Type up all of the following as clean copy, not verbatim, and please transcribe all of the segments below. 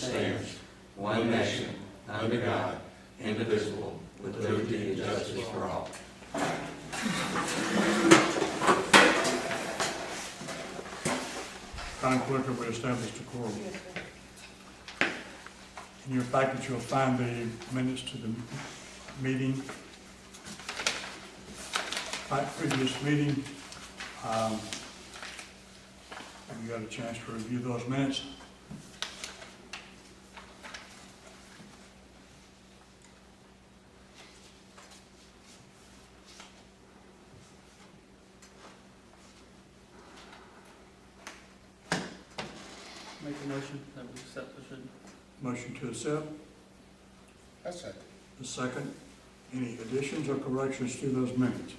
stands, one nation, under God, indivisible, with liberty and justice for all. Madam Clerk, have we established a quorum? In your package, you'll find the minutes to the meeting, previous meeting. Have you got a chance to review those minutes? Make a motion that we accept this written. Motion to accept. That's it. The second. Any additions or corrections to those minutes?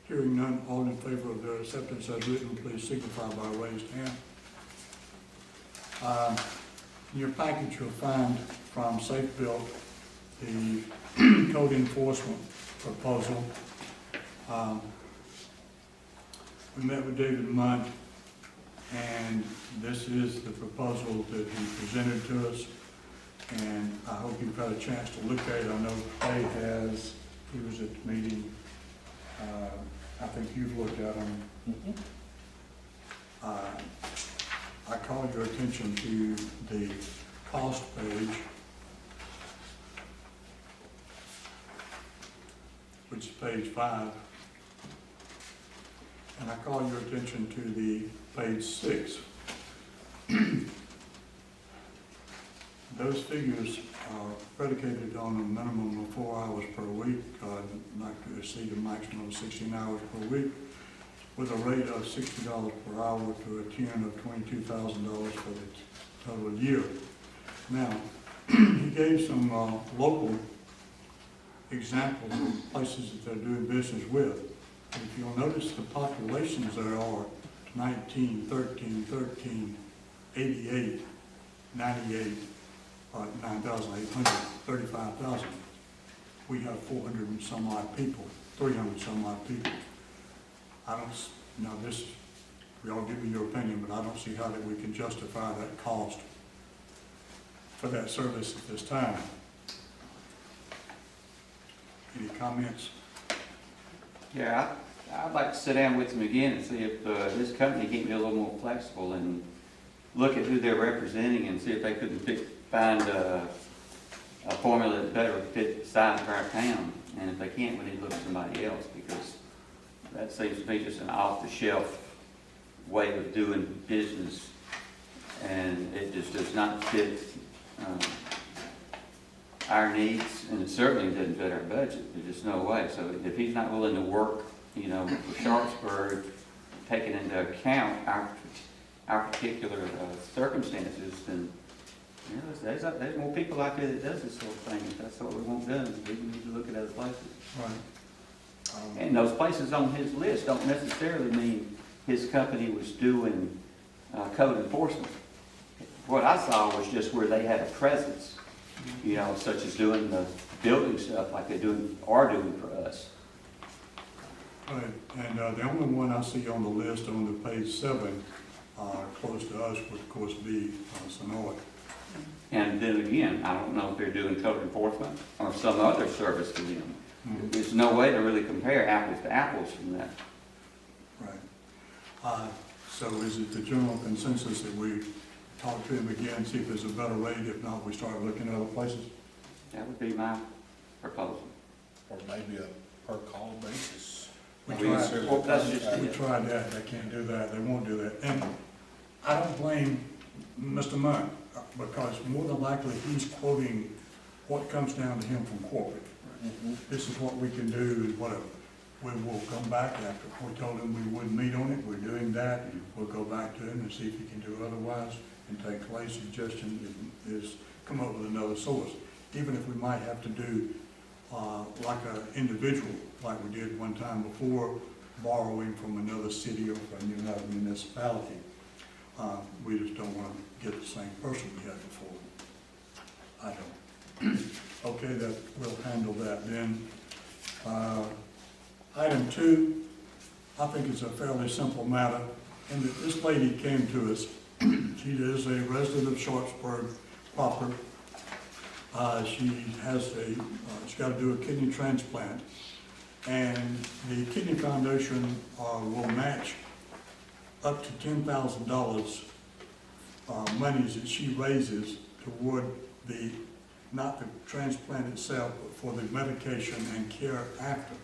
Hearing none, all in favor of their acceptance as written, please signify by raised hand. In your package, you'll find from Safe Built the code enforcement proposal. We met with David Munt, and this is the proposal that he presented to us. And I hope you've had a chance to look at it. I know Clay has. He was at the meeting. I think you've looked at them. I call your attention to the cost page, which is page 5. And I call your attention to the page 6. Those figures are predicated on a minimum of 4 hours per week, not to exceed a maximum of 16 hours per week, with a rate of $60 per hour to a tune of $22,000 for the total year. Now, he gave some local examples of places that they're doing business with. And if you'll notice, the populations there are 19, 13, 13, 88, 98, 9,800, 35,000. We have 400 and some odd people, 300 some odd people. I don't, now this, we all give me your opinion, but I don't see how that we can justify that cost for that service at this time. Any comments? Yeah, I'd like to sit down with them again and see if this company can be a little more flexible and look at who they're representing and see if they couldn't find a formula that better fit the size of our town. And if they can't, we need to look at somebody else, because that seems to be just an off-the-shelf way of doing business, and it just does not fit our needs, and it certainly doesn't fit our budget. There's just no way. So if he's not willing to work, you know, for Sharpsburg, taking into account our particular circumstances, then you know, there's more people out there that does this sort of thing. If that's what we want done, we need to look at other places. Right. And those places on his list don't necessarily mean his company was doing code enforcement. What I saw was just where they had a presence, you know, such as doing the building stuff like are doing for us. Right, and the only one I see on the list on the page 7, close to us, would of course be Sonoy. And then again, I don't know if they're doing code enforcement or some other service to them. Mm-hmm. There's no way to really compare apples to apples from that. Right. So is it the general consensus that we talk to him again, see if there's a better rate? If not, we start looking at other places? That would be my proposal. Or maybe a per call basis. We We tried, tried. we tried that. They can't do that. They won't do that. And I don't blame Mr. Munn, because more than likely he's quoting what comes down to him from corporate. This is what we can do, whatever. We will come back after we told him we wouldn't meet on it. We're doing that. We'll go back to him and see if he can do otherwise, and take Clay's suggestion is come up with another source. Even if we might have to do like an individual, like we did one time before, borrowing from another city or from another municipality. We just don't want to get the same person we had before. I don't. Okay, that we'll handle that then. Item 2, I think it's a fairly simple matter, and that this lady came to us She is a resident of Sharpsburg proper. She's got to do a kidney transplant. And the Kidney Foundation will match up to $10,000 monies that she raises toward not the transplant itself, but for the medication and care after.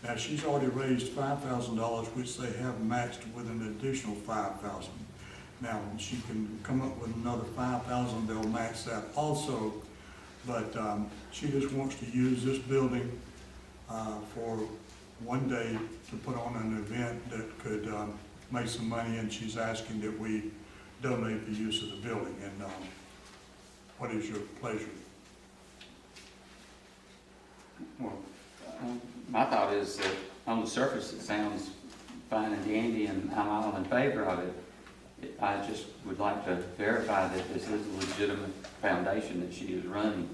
Now, she's already raised $5,000, which they have matched with an additional $5,000. Now, when she can come up with another $5,000, they'll match that also. But she just wants to use this building for one day to put on an event that could make some money, and she's asking that we donate the use of the building. And what is your pleasure? Well, my thought is that on the surface, it sounds fine and dandy, and I'm all in favor of it. I just would like to verify that this is a legitimate foundation that she is running.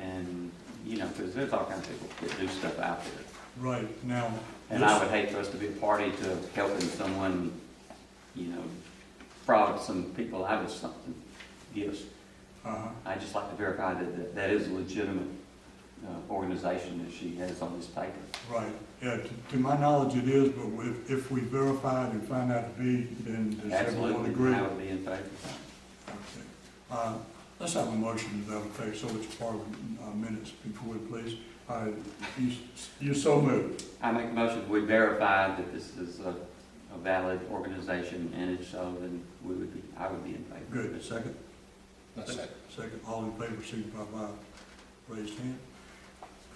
And, you know, because there's all kinds of people that do stuff out there. Right, now. And I would hate for us to be a party to helping someone, you know, fraud some people out of something, gifts. I just like to verify that that is a legitimate organization that she has on this paper. Right, yeah, to my knowledge it is, but if we verify it and find out to be, then does everyone Absolutely, agree? I would be in favor. Okay. Let's have a motion to that effect, so it's part of minutes before we please. You so moved. I make a motion that we verify that this is a valid organization, and if so, then I would be in favor. Good, second? Second. Second, all in favor, signify by raised hand.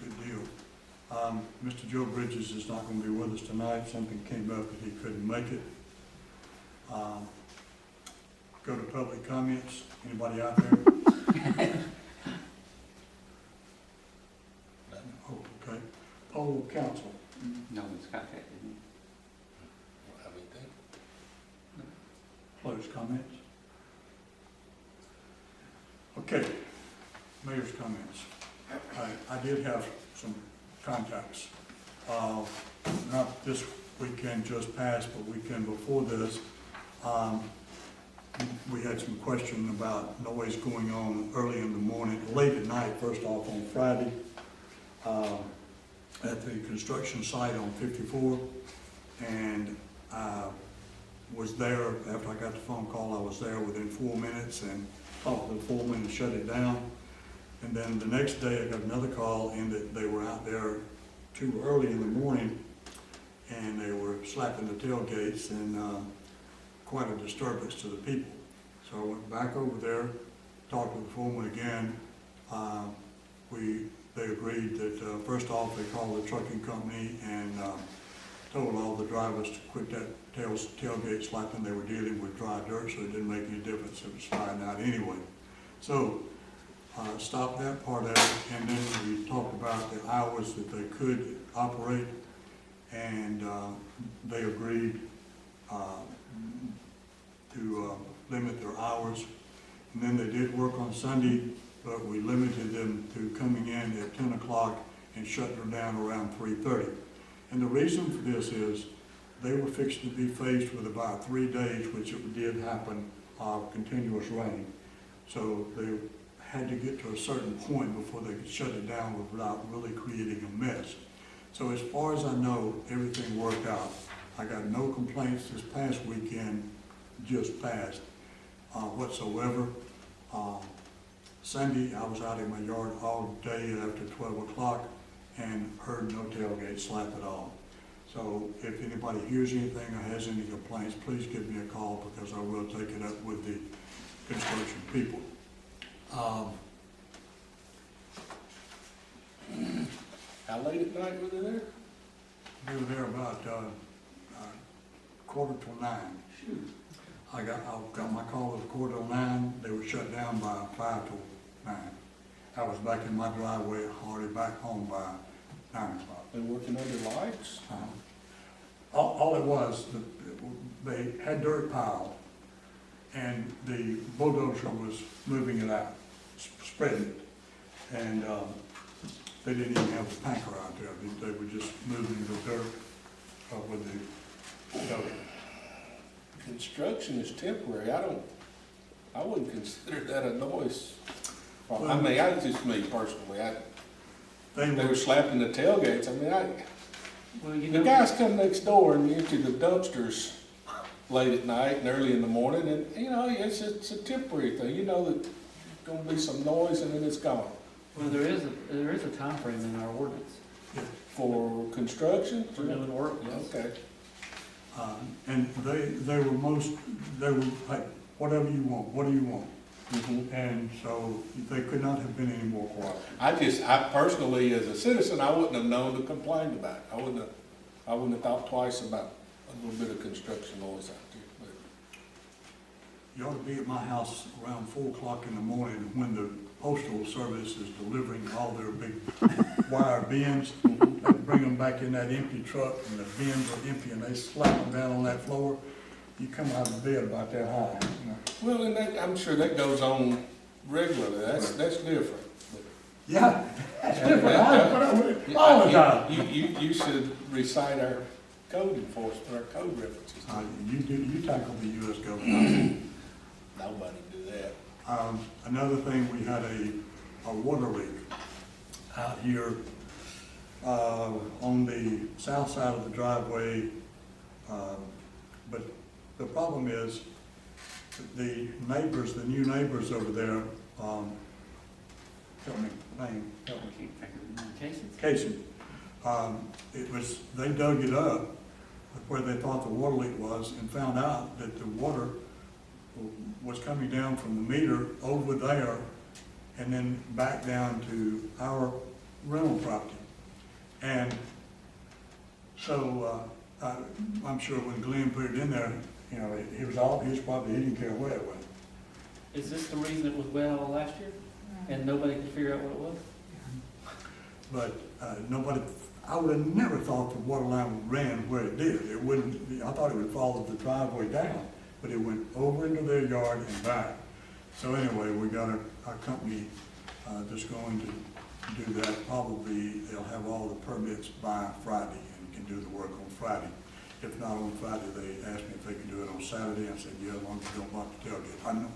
Good deal. Mr. Joe Bridges is not going to be with us tonight. Something came up that he couldn't make it. Go to public comments. Anybody out there? Oh, okay. Poll council. No one's contacted me. Closed comments. Okay. Mayor's comments. I did have some contacts. Not this weekend just passed, but weekend before this. We had some question about noise going on early in the morning, late at night, first off on Friday, at the construction site on 54. And I was there, after I got the phone call, I was there within 4 minutes and talked to the foreman and shut it down. And then the next day I got another call in that they were out there too early in the morning and they were slapping the tailgates and quite a disturbance to the people. So I went back over there, talked to the foreman again. They agreed that first off they called the trucking company and told all the drivers to quit that tailgate slapping. They were dealing with dry dirt, so it didn't make any difference. It was sliding out anyway. So stopped that part of it, and then we talked about the hours that they could operate, and they agreed to limit their hours. And then they did work on Sunday, but we limited them to coming in at 10 o'clock and shutting them down around 3:30. And the reason for this is they were fixed to be faced with about 3 days, which it did happen, of continuous rain. So they had to get to a certain point before they could shut it down without really creating a mess. So as far as I know, everything worked out. I got no complaints this past weekend, just passed, whatsoever. Sunday, I was out in my yard all day after 12 o'clock and heard no tailgate slap at all. So if anybody hears anything or has any complaints, please give me a call because I will take it up with the construction people. How late at night were they there? They were there about 8:45. Shoot. I got my call at 8:45. They were shut down by 8:55. I was back in my driveway, already back home by 9 o'clock. They working under lights? All it was, they had dirt piled, and the bulldozer was moving it out, spreading it. And they didn't even have the tanker out there. They were just moving the dirt with the dozer. Construction is temporary. I don't I wouldn't consider that a noise. Well, I Well- mean, that's just me personally. They They were, were slapping the tailgates. I mean, Well, you the know, guys come next door and empty the dumpsters late at night and early in the morning, and, you know, it's a temporary thing. You know that there's gonna be some noise and then it's gone. well, there is a timeframe in our ordinance For construction? for doing work, yes. Okay. and they were like, whatever you want, what do you want? Mhm. And so they could not have been any more quiet. I personally, as a citizen, I wouldn't have known to complain about it. I wouldn't have thought twice about a little bit of construction noise out there. But You ought to be at my house around 4 o'clock in the morning when the postal service is delivering all their big wire bins. They bring them back in that empty truck and the bins are empty and they slap them down on that floor. You come out of bed about that high, you know. well, and I'm sure that goes on regularly. That's different. Yeah, that's different. I put up with it all the time. You should recite our code enforcement, our code references. You tackle the US government. Nobody do that. Another thing, we had a water leak out here, on the south side of the driveway. But the problem is, the neighbors, the new neighbors over there, help me, name, help me. Cases? Casey, they dug it up where they thought the water leak was and found out that the water was coming down from the meter over there and then back down to our rental property. And so, I'm sure when Glenn put it in there, you know, he didn't care where it went. Is this the reason it was wet all last year? And nobody could figure out what it was? But nobody, I would have never thought the water line ran where it did. It wouldn't, I thought it would follow the driveway down, but it went over into their yard and back. So anyway, we got a company that's going to do that. Probably they'll have all the permits by Friday and can do the work on Friday. If not on Friday, they asked me if they could do it on Saturday. I said, yeah, as long as you don't lock the tailgate. I know.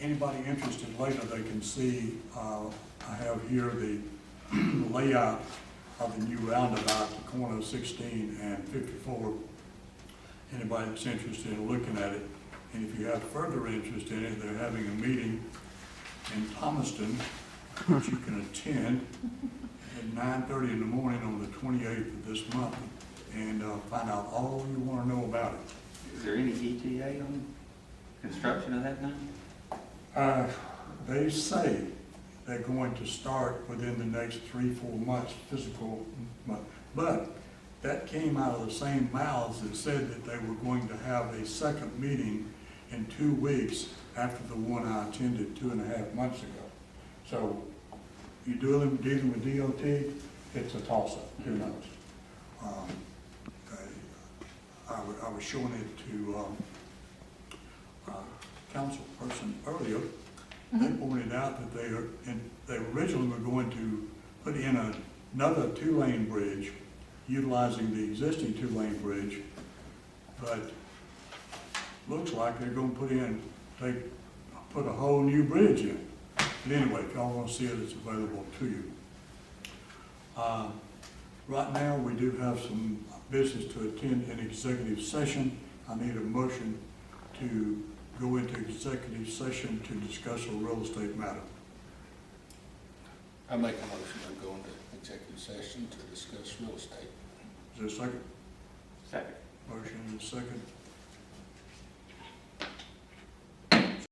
Anybody interested later, they can see, I have here the layout of the new roundabout, the corner of 16 and 54. Anybody that's interested in looking at it. And if you have further interest in it, they're having a meeting in Thomaston, which you can attend at 9:30 in the morning on the 28th of this month, and find out all you want to know about it. Is there any ETA on construction of that now? They say they're going to start within the next 3-4 months, physical month. But that came out of the same mouths that said that they were going to have a second meeting in 2 weeks after the one I attended 2.5 months ago. So you dealing with DOT, it's a toss-up, who knows? I was showing it to council person earlier. They pointed out that they originally were going to put in another 2-lane bridge, utilizing the existing 2-lane bridge, but looks like they're going to put a whole new bridge in. But anyway, if y'all want to see it, it's available to you. Right now, we do have some business to attend an executive session. I need a motion to go into executive session to discuss a real estate matter. I make a motion to go into executive session to discuss real estate. Is there a second? Second. Motion and a second.